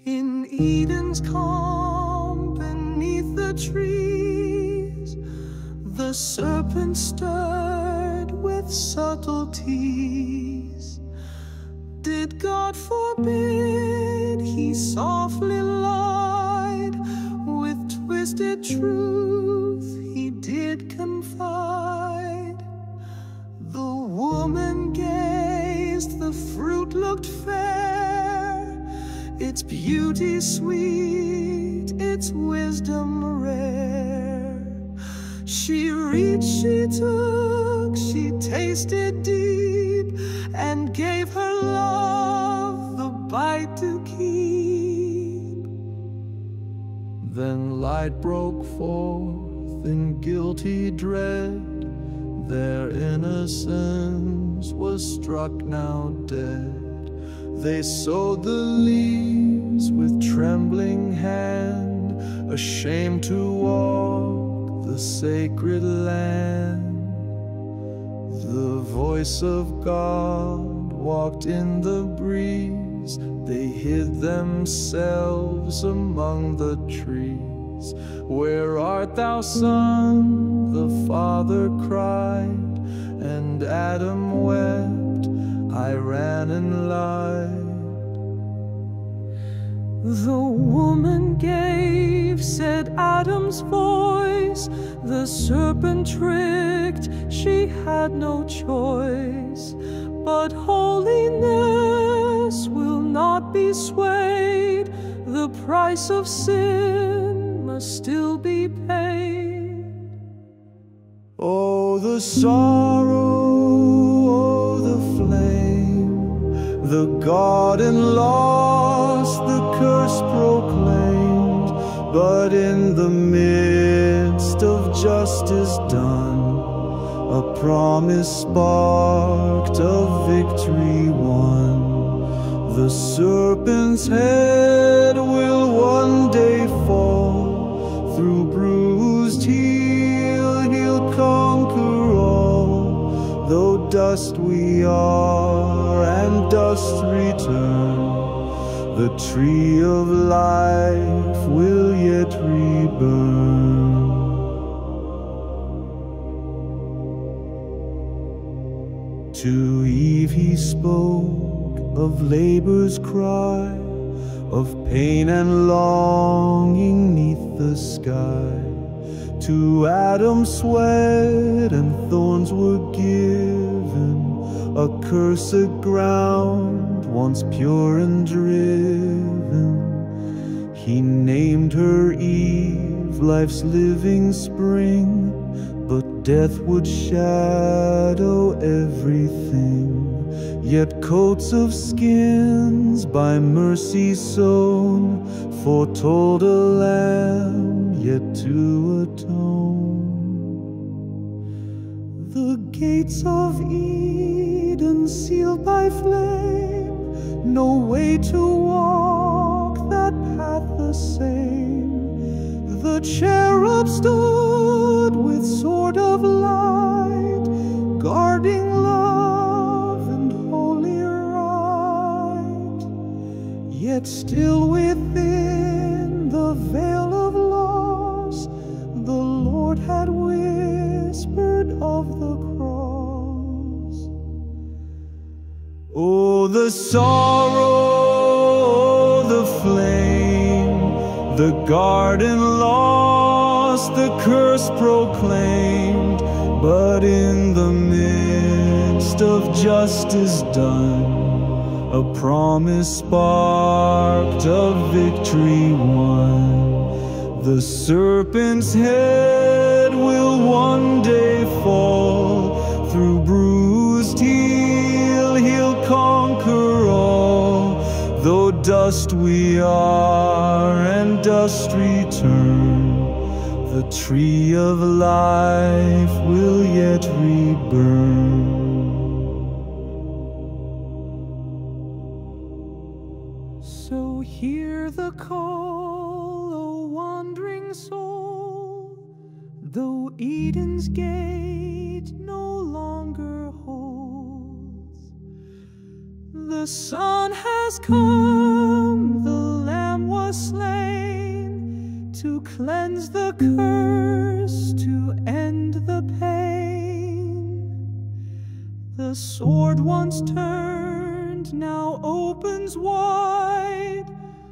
In Eden's calm beneath the trees, the serpent stirred with subtleties. Did God forbid? He softly lied. With twisted truth he did confide. The woman gazed, the fruit looked fair, its beauty sweet, its wisdom rare. She reached, she took, she tasted deep, and gave her love the bite to keep. Then light broke forth in guilty dread. Their innocence was struck now dead. They sowed the leaves with trembling hand, ashamed to walk the sacred land. The voice of God walked in the breeze. They hid themselves among the trees. Where art thou, Son? The Father cried, and Adam wept. I ran and lied. The woman gave, said Adam's voice. The serpent tricked, she had no choice. But holiness will not be swayed. The price of sin must still be paid. Oh, the sorrow, oh, the flame, the garden lost, the curse proclaimed. But in the midst of justice done, a promise sparked, a victory won. The serpent's head will one day fall. Through bruised heel he'll conquer all. Though dust we are and dust return, the tree of life will yet reburn. To Eve he spoke of labor's cry, of pain and longing 'neath the sky. To Adam sweat and thorns were given, a cursed ground once pure and driven. He named her Eve, life's living spring, but death would shadow everything. Yet coats of skins by mercy sewn foretold a lamb yet to atone. The gates of Eden sealed by flame, no way to walk that path the same. The cherub stood with sword of light, guarding love and holy right. Yet still within the veil of loss, the Lord had whispered of the cross. Oh, the sorrow, the flame, the garden lost, the curse proclaimed. But in the midst of justice done, a promise sparked, a victory won. The serpent's head will one day fall. Through bruised heel he'll conquer all. Though dust we are and dust return, the tree of life will yet reburn. So hear the call, O wandering soul. Though Eden's gate no longer holds, the sun has come, the Lamb cleanse the curse, to end the pain. The sword once turned now opens wide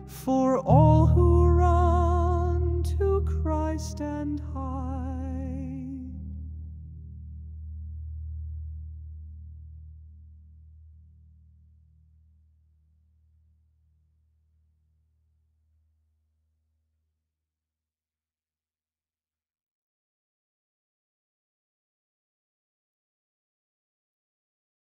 for all who